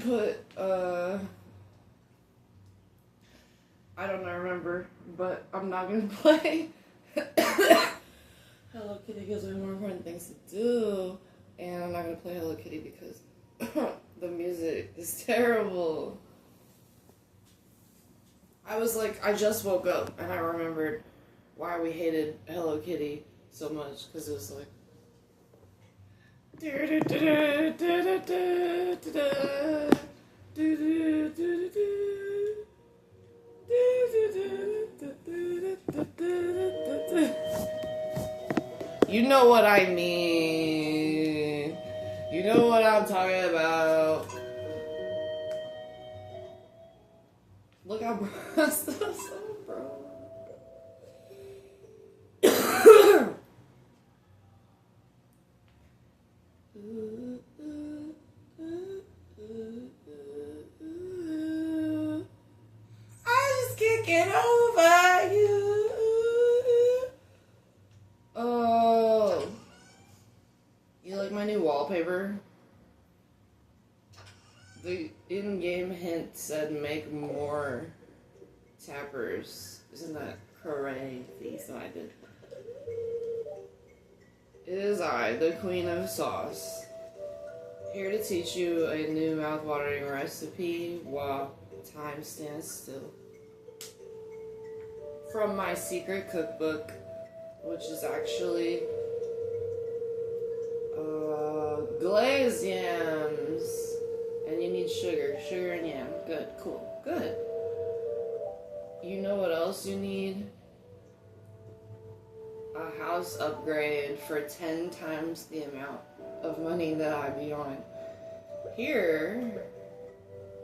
could put, I don't know, remember, but I'm not gonna play Hello Kitty because there are more important things to do, and I'm not gonna play Hello Kitty because the music is terrible. I was like, I just woke up and I remembered why we hated Hello Kitty so much, because it was like you know what I mean. You know what I'm talking about. Look how bust us up, bro. I just can't get over you. Oh. You like my new wallpaper? The in-game hint said make more tappers. Isn't that crazy? So I did. It is I, the Queen of Sauce, here to teach you a new mouth-watering recipe while time stands still. From my secret cookbook, which is actually glazed yams. And you need sugar and yam. Good, cool, good. You know what else you need? A house upgrade for 10 times the amount of money that I be on. Here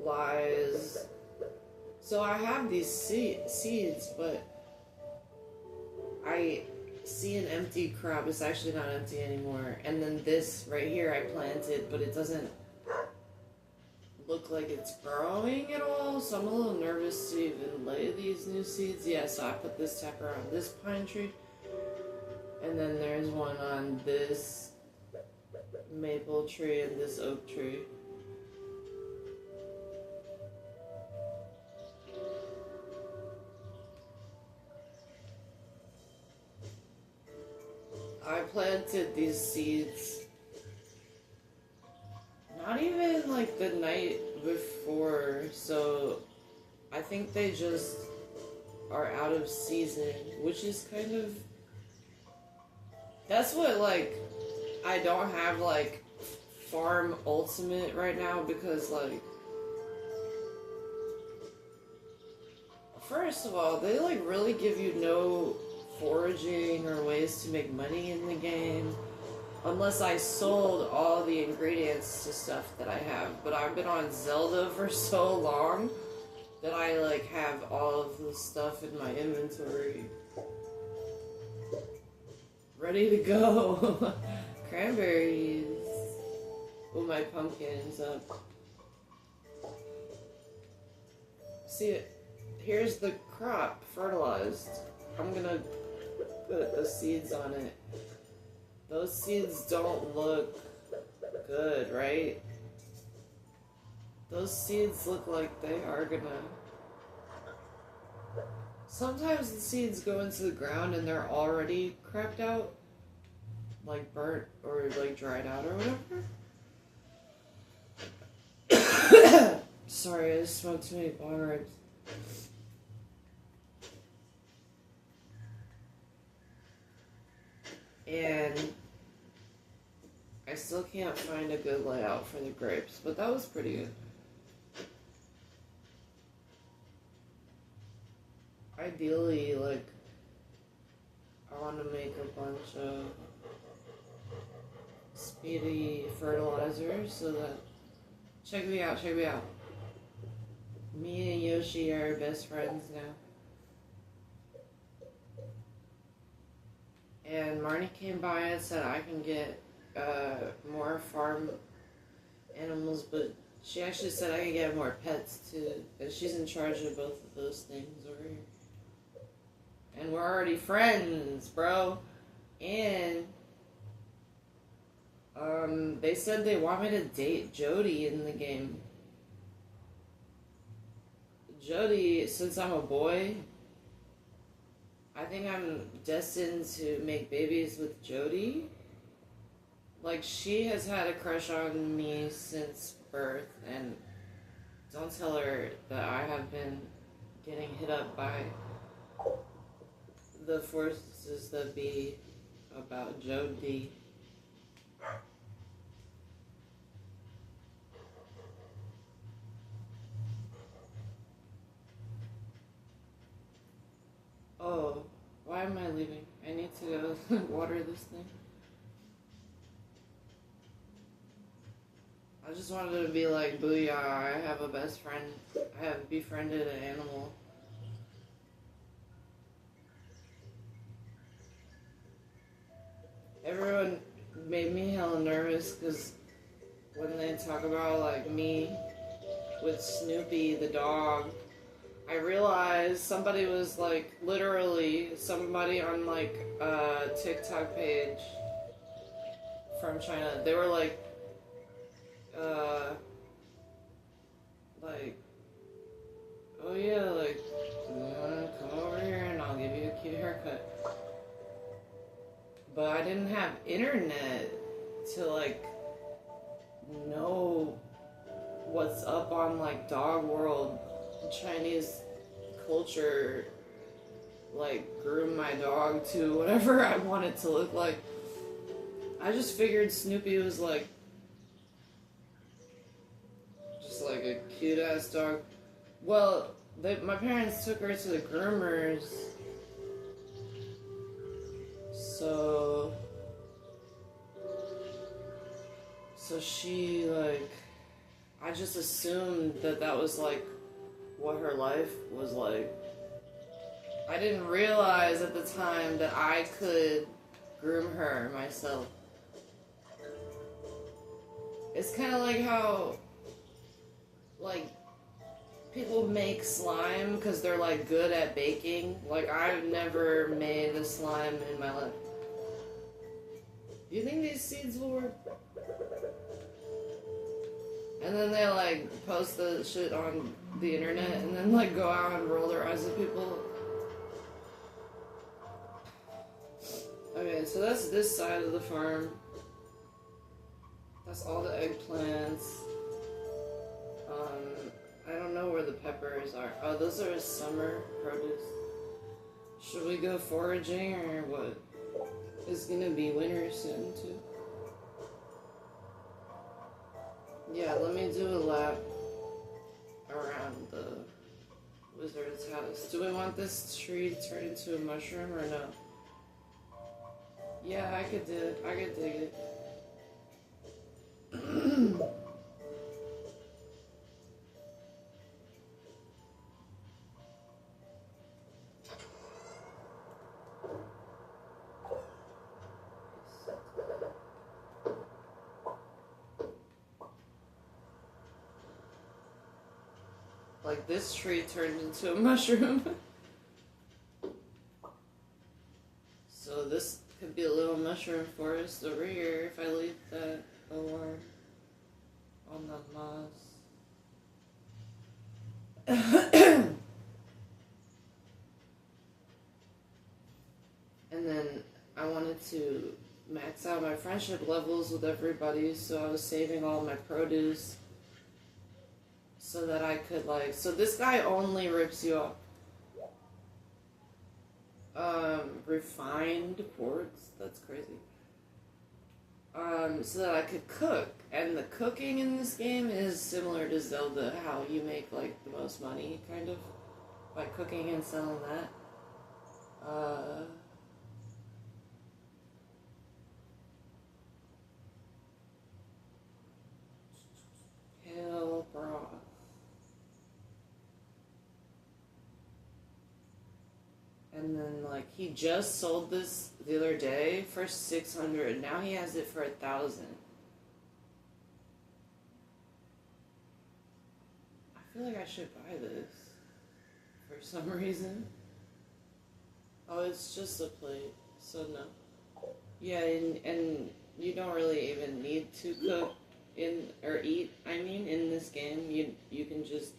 lies... So I have these seeds, but I see an empty crop. It's actually not empty anymore. And then this right here I planted, but it doesn't look like it's growing at all, so I'm a little nervous to even lay these new seeds. Yeah, so I put this tapper on this pine tree, and then there's one on this maple tree and this oak tree. I planted these seeds not even like the night before, so I think they just are out of season, which is kind of... That's what, like, I don't have, like, Farm Ultimate right now, because, like, first of all, they, like, really give you no foraging or ways to make money in the game. Unless I sold all the ingredients to stuff that I have. But I've been on Zelda for so long that I, like, have all of the stuff in my inventory ready to go. Cranberries. Oh, my pumpkin's up. See, here's the crop fertilized. I'm gonna put the seeds on it. Those seeds don't look good, right? Those seeds look like they are gonna... Sometimes the seeds go into the ground and they're already crapped out. Like burnt or like dried out or whatever. Sorry, I just smoked too many bong ribs. And I still can't find a good layout for the grapes, but that was pretty good. Ideally, like, I want to make a bunch of speedy fertilizers so that... Check me out, check me out. Me and Yoshi are best friends now. And Marnie came by and said I can get more farm animals, but she actually said I can get more pets too. And she's in charge of both of those things over here. And we're already friends, bro. And they said they want me to date Jody in the game. Jody, since I'm a boy, I think I'm destined to make babies with Jody. Like, she has had a crush on me since birth, and don't tell her that I have been getting hit up by the forces that be about Jody. Oh, why am I leaving? I need to go water this thing. I just wanted to be like, booyah, I have a best friend. I have befriended an animal. Everyone made me hella nervous because when they talk about like me with Snoopy the dog, I realized somebody was like, literally somebody on like a TikTok page from China. They were like, oh yeah, like, you wanna come over here and I'll give you a cute haircut. But I didn't have internet to like know what's up on like dog world. Chinese culture, like, groom my dog to whatever I want it to look like. I just figured Snoopy was like just like a cute ass dog. Well, my parents took her to the groomers, so she like, I just assumed that was like what her life was like. I didn't realize at the time that I could groom her myself. It's kind of like how, like, people make slime because they're, like, good at baking. Like, I've never made a slime in my life. Do you think these seeds will work? And then they, like, post the shit on the internet and then, like, go out and roll their eyes at people. Okay, so that's this side of the farm. That's all the eggplants. I don't know where the peppers are. Oh, those are summer produce. Should we go foraging or what? It's gonna be winter soon too. Yeah, let me do a lap around the wizard's house. Do we want this tree to turn into a mushroom or no? Yeah, I could do it. I could dig it. Like, this tree turned into a mushroom. So this could be a little mushroom forest over here if I leave that alarm on the moss. And then I wanted to max out my friendship levels with everybody, so I was saving all my produce so that I could, like, so this guy only rips you off. Refined quartz, that's crazy. So that I could cook, and the cooking in this game is similar to Zelda, how you make, like, the most money, kind of, by cooking and selling that. Hell broth. And then, like, he just sold this the other day for 600. Now he has it for 1,000. I feel like I should buy this for some reason. Oh, it's just a plate, so no. Yeah, and you don't really even need to cook or eat, I mean, in this game. You can just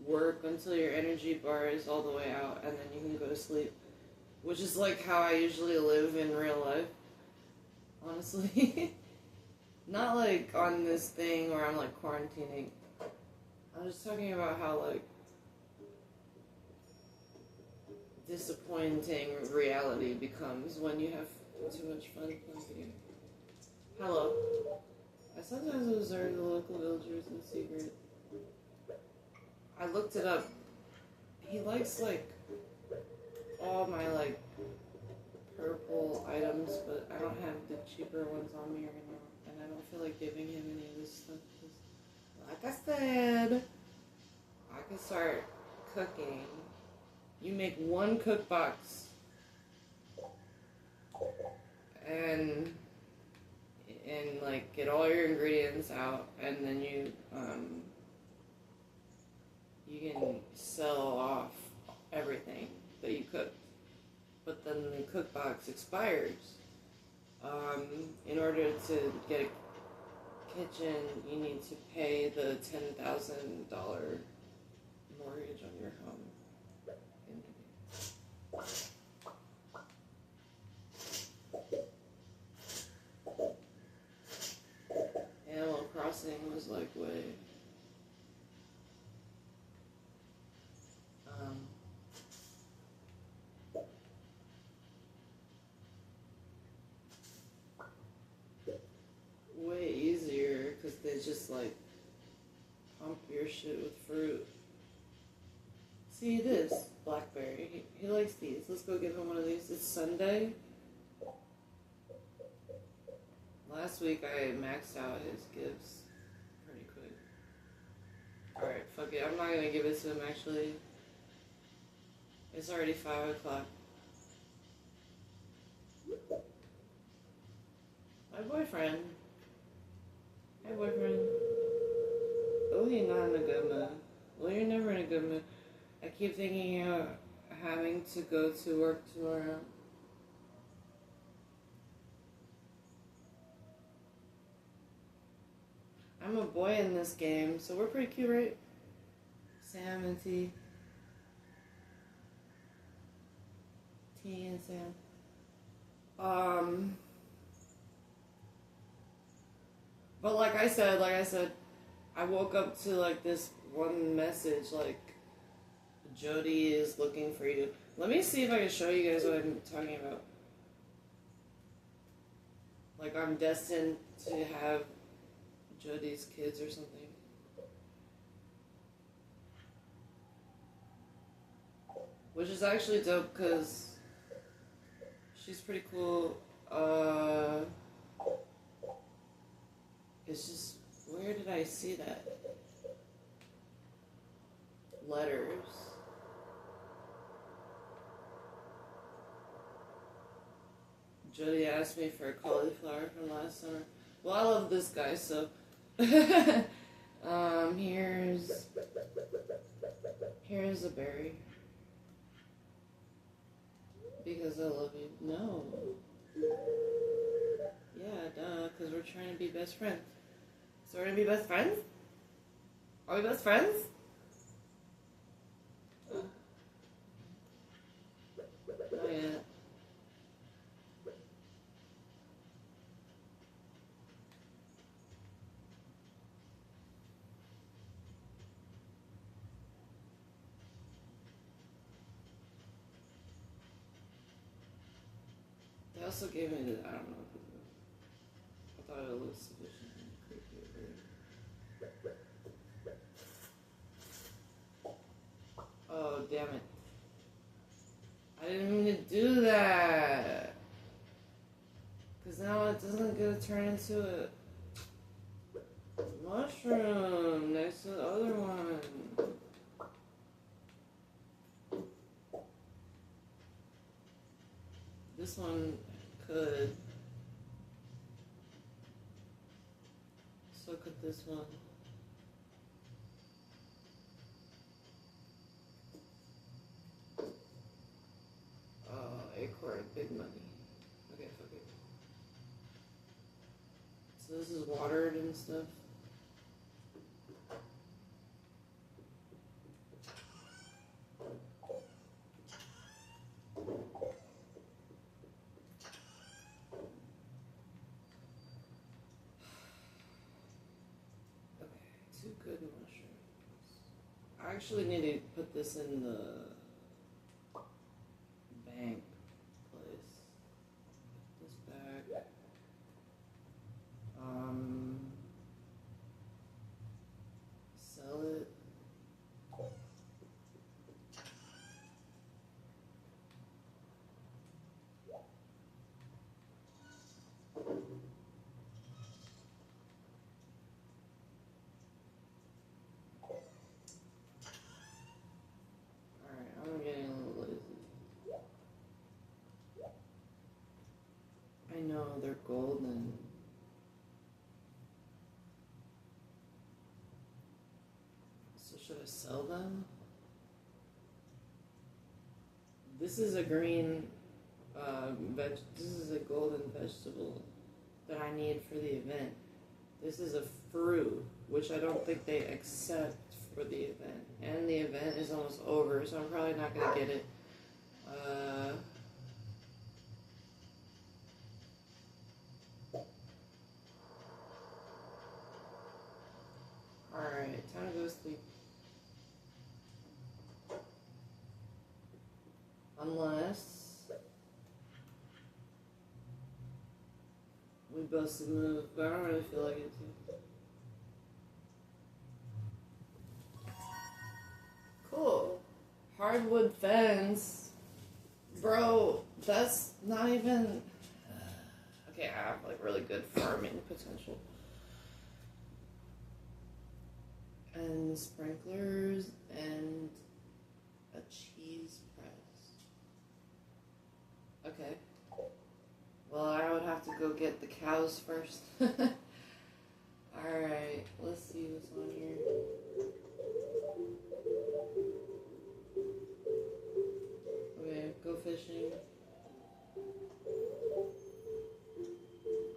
work until your energy bar is all the way out, and then you can go to sleep. Which is like how I usually live in real life, honestly. Not like on this thing where I'm like quarantining. I'm just talking about how like disappointing reality becomes when you have too much fun playing video. Hello. I sometimes observe the local villagers in secret. I looked it up. He likes like all my like purple items, but I don't have the cheaper ones on me right now, and I don't feel like giving him any of this stuff. Like I said, I can start cooking. You make one cook box, and like get all your ingredients out, and then you can sell off everything that you cooked. But then the cook box expires. In order to get a kitchen, you need to pay the $10,000 mortgage on your home. Animal Crossing was like way. Way easier because they just like pump your shit with fruit. See this blackberry. He likes these. Let's go give him one of these. It's Sunday. Last week I maxed out his gifts pretty quick. Alright, fuck it. I'm not gonna give it to him actually. It's already 5 o'clock. My boyfriend. Hey boyfriend. Oh, you're not in a good mood. Well, you're never in a good mood. I keep thinking you're having to go to work tomorrow. I'm a boy in this game, so we're pretty cute, right? Sam and T. T and Sam. But like I said, I woke up to like this one message, like, Jody is looking for you. Let me see if I can show you guys what I'm talking about. Like, I'm destined to have Jody's kids or something. Which is actually dope because she's pretty cool. It's just, where did I see that? Letters. Jody asked me for a cauliflower from last summer. Well, I love this guy, so. Here's a berry. Because I love you. No. Yeah, duh, because we're trying to be best friends. So we're gonna be best friends? Are we best friends? Not yet. They also gave me the, I don't know. I thought it looked sufficiently creepy. Oh, damn it. I didn't mean to do that. Because now it doesn't get to turn into a mushroom next to the other one. This one could. So could this one. Acorn, big money. Okay, fuck it. So this is watered and stuff. good mushrooms. I actually need to put this in the bank place. Put this back. Sell it. Alright, I'm getting a little lazy. I know they're golden. So should I sell them? This is a green this is a golden vegetable that I need for the event. This is a fruit, which I don't think they accept for the event. And the event is almost over, so I'm probably not gonna get it. Alright, time to go to sleep. Unless we busted move, but I don't really feel like it too. Cool. Hardwood fence. Bro, that's not even... Okay, I have like really good farming potential. And sprinklers and a cheese press. Okay. Well, I would have to go get the cows first. Alright, let's see what's on here. Okay, go fishing.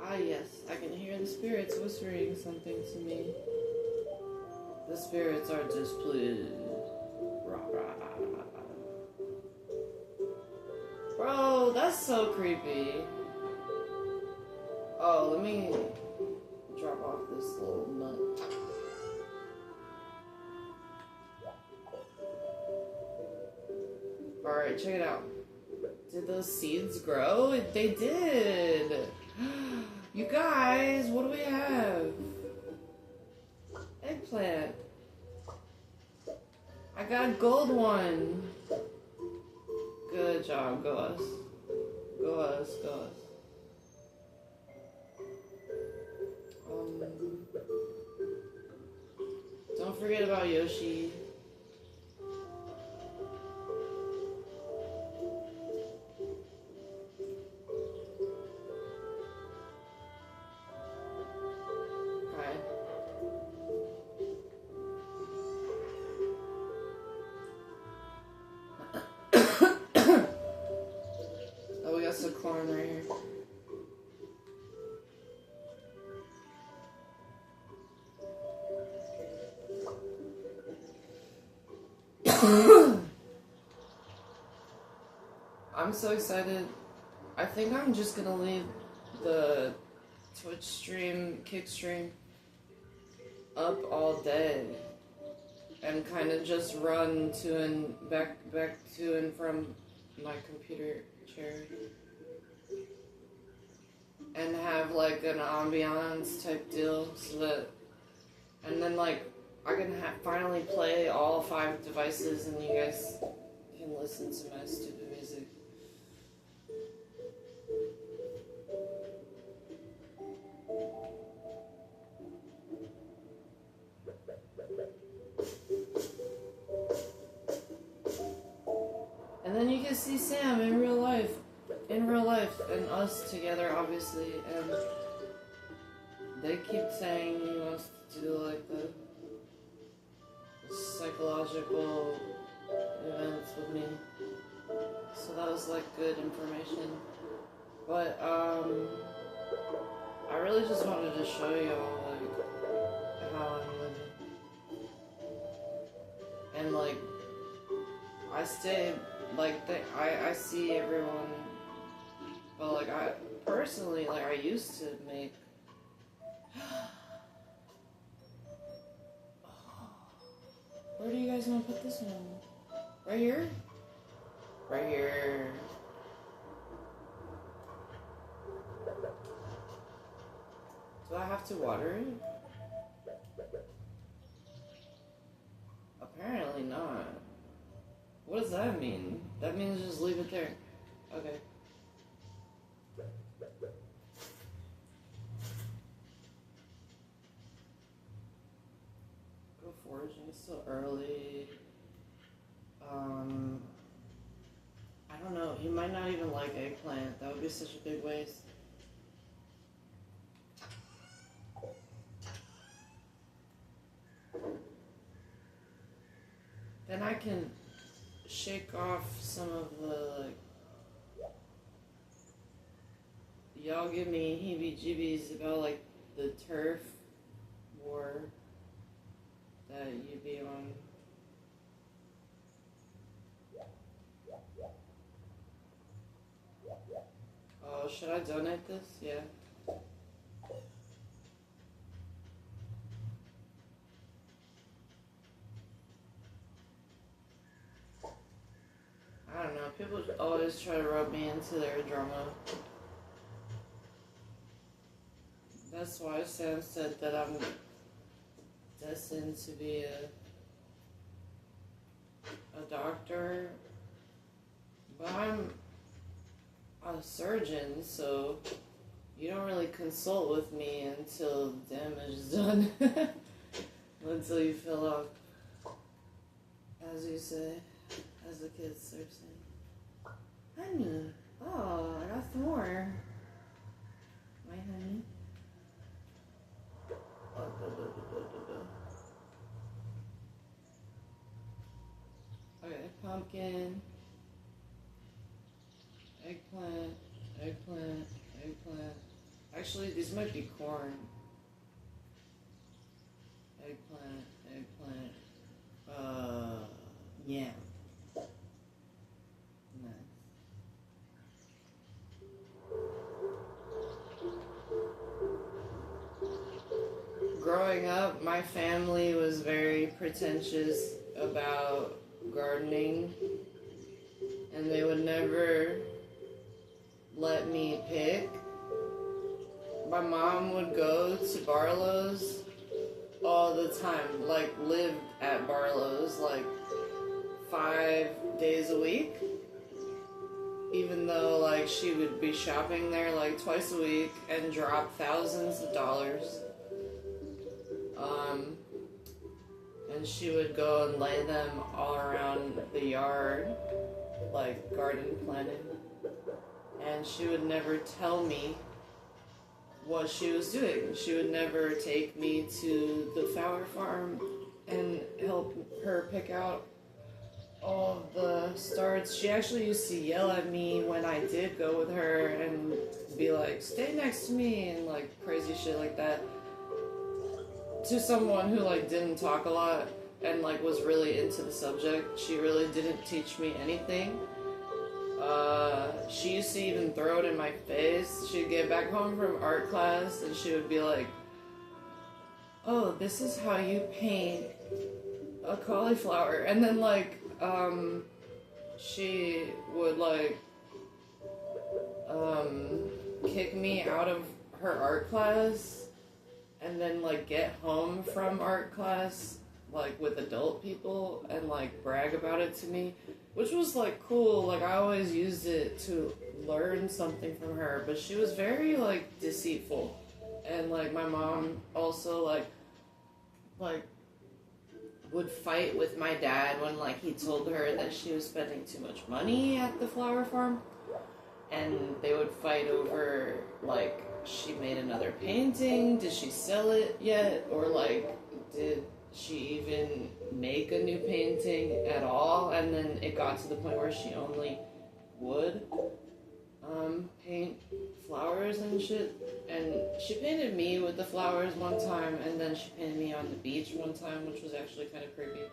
Ah yes, I can hear the spirits whispering something to me. The spirits are displeased. Bro, that's so creepy. Oh, let me drop off this little nut. Alright, check it out. Did those seeds grow? They did! You guys, what do we have? Eggplant. I got gold one. Good job, go us. Go us, go us. Don't forget about Yoshi. Oh, we got some corn right here. I'm so excited. I think I'm just gonna leave the Twitch stream, Kick stream up all day and kind of just run to and back to and from my computer chair and have like an ambiance type deal so that, and then like I can finally play all 5 devices and you guys can listen to my stupid music. And then you can see Sam in real life, and us together, obviously. And they keep saying he wants to do like the psychological events with me, so that was like good information. But I really just wanted to show y'all like how I'm living, and like I stay. Like, I see everyone, but, like, I, personally, like, I used to make, Where do you guys want to put this one? Right here? Right here. Do I have to water it? Apparently not. What does that mean? That means just leave it there. Okay. Go foraging. It's still early. I don't know. He might not even like eggplant. That would be such a big waste. Then I can shake off some of the, like, y'all give me heebie-jeebies about, like, the turf war that you be on. Oh, should I donate this? Yeah. I don't know. People always try to rub me into their drama. That's why Sam said that I'm destined to be a doctor. But I'm a surgeon, so you don't really consult with me until the damage is done. Until you fill up, as you say, as the kids are saying. Honey, oh, I got some more. My honey. Okay, pumpkin. Eggplant, eggplant, eggplant. Actually, these might be corn. Eggplant, eggplant. Yam. Nice. Growing up, my family was very pretentious about gardening, and they would never let me pick. My mom would go to Barlow's all the time, like lived at Barlow's like 5 days a week, even though like she would be shopping there like twice a week and drop thousands of dollars. And she would go and lay them all around the yard, like garden planting. And she would never tell me what she was doing. She would never take me to the flower farm and help her pick out all of the starts. She actually used to yell at me when I did go with her and be like, stay next to me, and like crazy shit like that. To someone who like didn't talk a lot and like was really into the subject, she really didn't teach me anything. She used to even throw it in my face. She'd get back home from art class and she would be like, oh, this is how you paint a cauliflower. And then like, she would like, kick me out of her art class and then like get home from art class like with adult people and like brag about it to me, which was like cool. Like I always used it to learn something from her, but she was very like deceitful. And like my mom also like would fight with my dad when like he told her that she was spending too much money at the flower farm, and they would fight over like, she made another painting, did she sell it yet, or like did she even make a new painting at all? And then it got to the point where she only would paint flowers and shit. And she painted me with the flowers one time, and then she painted me on the beach one time, which was actually kind of creepy.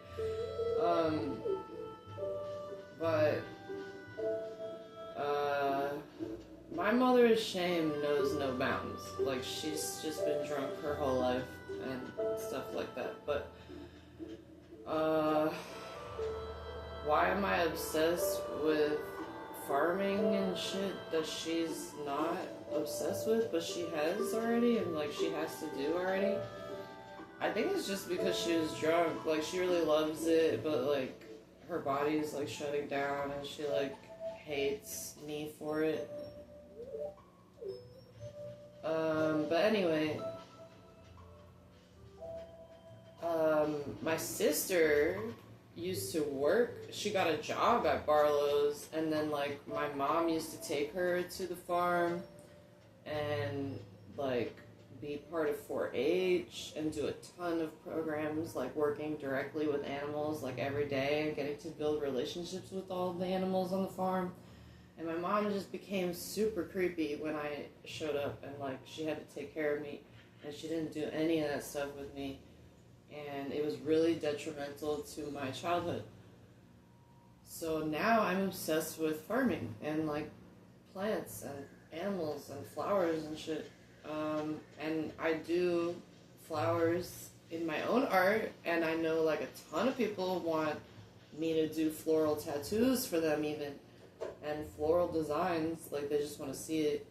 My mother's shame knows no bounds. Like, she's just been drunk her whole life and stuff like that. But Uh, why am I obsessed with farming and shit that she's not obsessed with, but she has already, and like she has to do already? I think it's just because she was drunk. Like she really loves it, but like her body's like shutting down, and she like hates me for it. But anyway, my sister used to work. She got a job at Barlow's, and then like my mom used to take her to the farm and like be part of 4-H and do a ton of programs, like working directly with animals like every day and getting to build relationships with all the animals on the farm. And my mom just became super creepy when I showed up, and like she had to take care of me, and she didn't do any of that stuff with me, and it was really detrimental to my childhood. So now I'm obsessed with farming and like plants and animals and flowers and shit. And I do flowers in my own art, and I know like a ton of people want me to do floral tattoos for them even, and floral designs, like they just want to see it.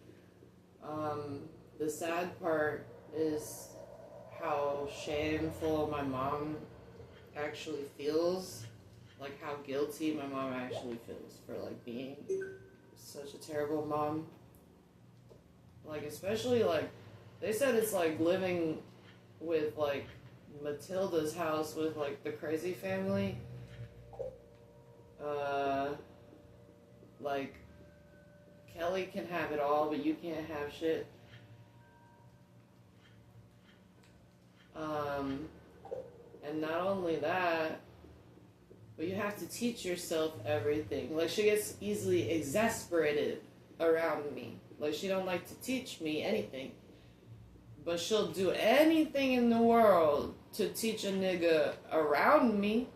The sad part is how shameful my mom actually feels, like how guilty my mom actually feels for like being such a terrible mom. Like especially like they said it's like living with like Matilda's house with like the crazy family. Like Kelly can have it all, but you can't have shit. And not only that, but you have to teach yourself everything. Like she gets easily exasperated around me. Like she don't like to teach me anything. But she'll do anything in the world to teach a nigga around me.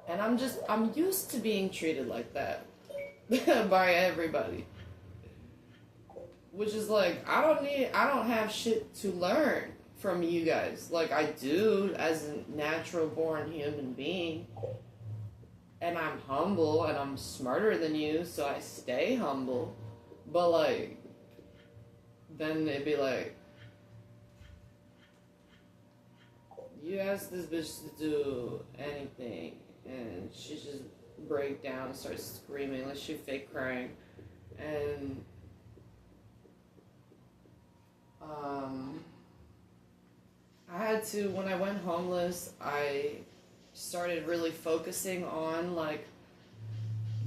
And I'm used to being treated like that by everybody. Which is like, I don't have shit to learn from you guys. Like I do as a natural born human being. And I'm humble and I'm smarter than you, so I stay humble. But like, then it'd be like, you ask this bitch to do anything, and she just break down and start screaming like she fake crying. And I had to, when I went homeless, I started really focusing on like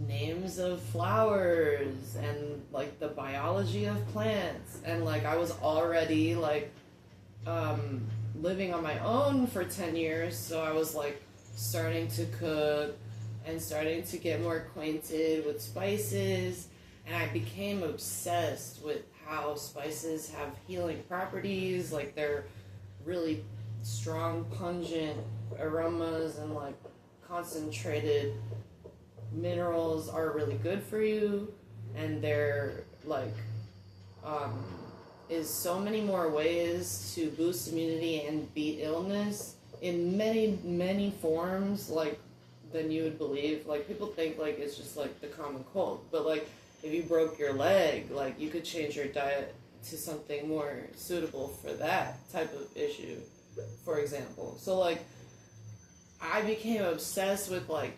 names of flowers and like the biology of plants, and like I was already like living on my own for 10 years, so I was like starting to cook and starting to get more acquainted with spices, and I became obsessed with how spices have healing properties. Like they're really strong, pungent aromas, and like concentrated minerals are really good for you, and they're like is so many more ways to boost immunity and beat illness in many forms, like than you would believe. Like people think like it's just like the common cold, but like if you broke your leg, like you could change your diet to something more suitable for that type of issue, for example. So like I became obsessed with like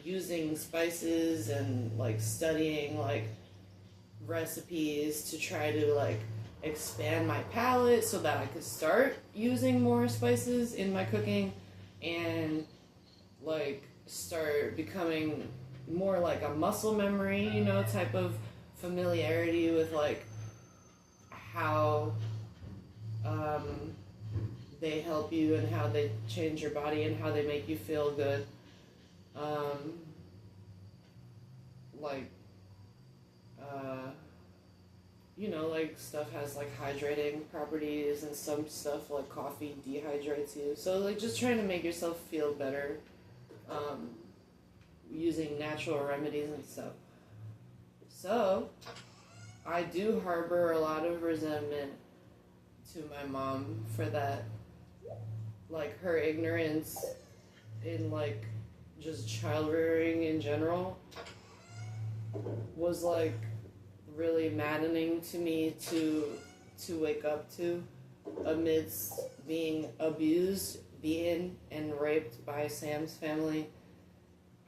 using spices and like studying like recipes to try to like expand my palate so that I could start using more spices in my cooking, and like start becoming more like a muscle memory, you know, type of familiarity with like how they help you and how they change your body and how they make you feel good. Like you know, like stuff has like hydrating properties, and some stuff like coffee dehydrates you. So like just trying to make yourself feel better, using natural remedies and stuff. So I do harbor a lot of resentment to my mom for that. like her ignorance in like just child rearing in general was like really maddening to me to wake up to amidst being abused, beaten, and raped by Sam's family.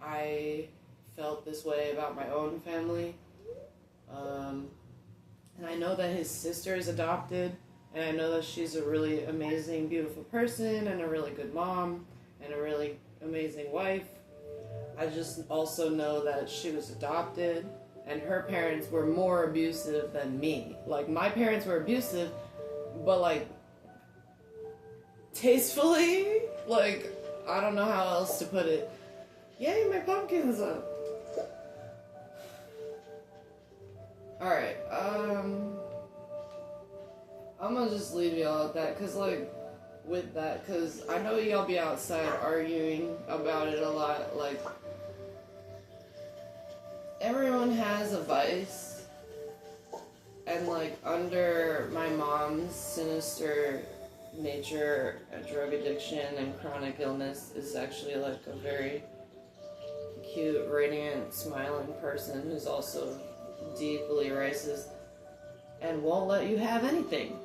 I felt this way about my own family. And I know that his sister is adopted, and I know that she's a really amazing, beautiful person, and a really good mom, and a really amazing wife. I just also know that she was adopted, and her parents were more abusive than me. Like, my parents were abusive, but like, tastefully, like, I don't know how else to put it. Yay, my pumpkin's up. Alright, I'm gonna just leave y'all at that, cause like, with that, cause I know y'all be outside arguing about it a lot, like, everyone has a vice, and like, under my mom's sinister nature, drug addiction and chronic illness is actually like a very cute, radiant, smiling person who's also deeply racist and won't let you have anything.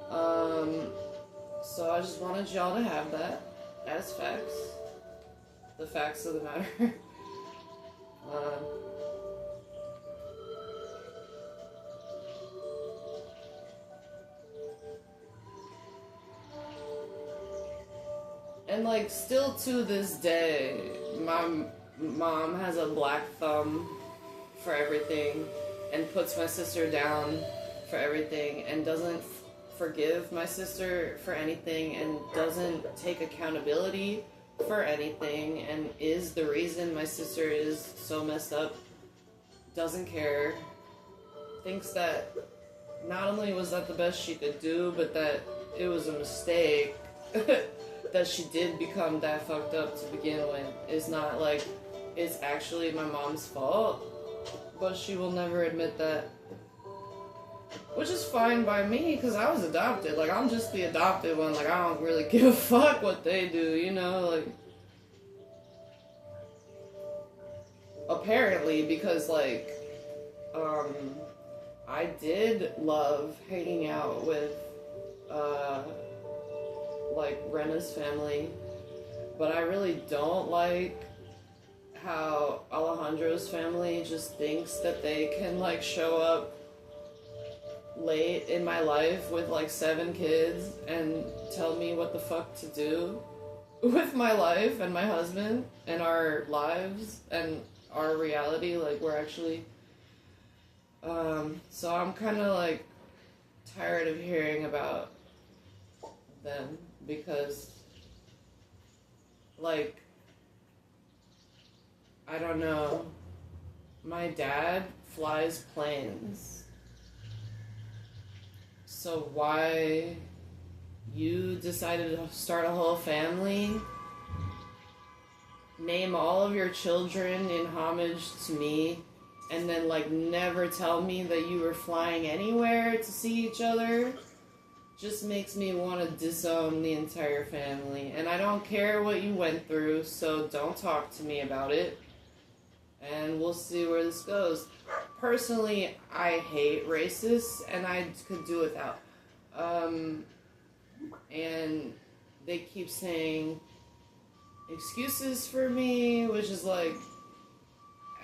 So I just wanted y'all to have that as facts. The facts of the matter. And like, still to this day, my mom has a black thumb for everything and puts my sister down for everything and doesn't forgive my sister for anything and doesn't take accountability for anything and is the reason my sister is so messed up. Doesn't care. Thinks that not only was that the best she could do, but that it was a mistake that she did become that fucked up to begin with. It's not like it's actually my mom's fault, but she will never admit that. Which is fine by me, because I was adopted. Like, I'm just the adopted one. Like, I don't really give a fuck what they do, you know? Like, apparently, because, like, I did love hanging out with, like, Rena's family, but I really don't like how Alejandro's family just thinks that they can, like, show up late in my life with like 7 kids and tell me what the fuck to do with my life and my husband and our lives and our reality. Like, we're actually so I'm kind of like tired of hearing about them, because like, I don't know, my dad flies planes. So why you decided to start a whole family, name all of your children in homage to me, and then like never tell me that you were flying anywhere to see each other, just makes me want to disown the entire family. And I don't care what you went through, so don't talk to me about it. And we'll see where this goes. Personally, I hate racists, and I could do without. And they keep saying excuses for me, which is like,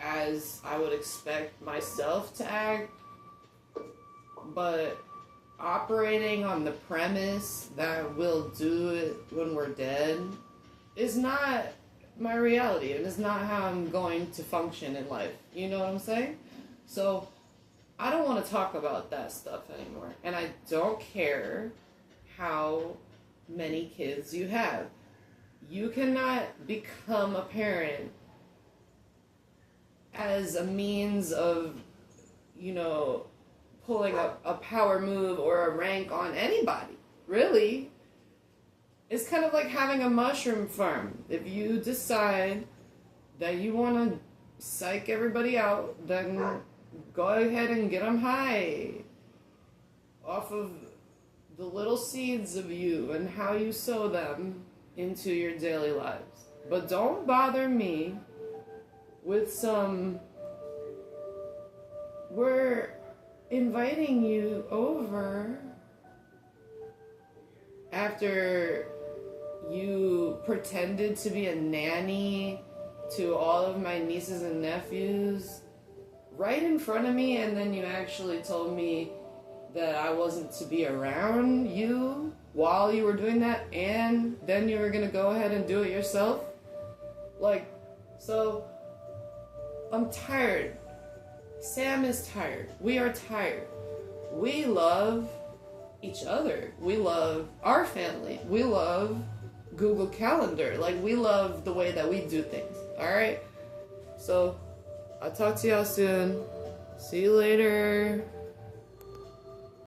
as I would expect myself to act. But operating on the premise that we'll do it when we're dead is not my reality, and it's not how I'm going to function in life. You know what I'm saying? So I don't want to talk about that stuff anymore. And I don't care how many kids you have. You cannot become a parent as a means of, you know, pulling a power move or a rank on anybody. Really. It's kind of like having a mushroom farm. If you decide that you want to psych everybody out, then go ahead and get them high off of the little seeds of you and how you sow them into your daily lives. But don't bother me with some, we're inviting you over after you pretended to be a nanny to all of my nieces and nephews right in front of me, and then you actually told me that I wasn't to be around you while you were doing that, and then you were gonna go ahead and do it yourself. Like, so I'm tired. Sam is tired. We are tired. We love each other. We love our family. We love Google Calendar. Like, we love the way that we do things. Alright? So, I'll talk to y'all soon. See you later.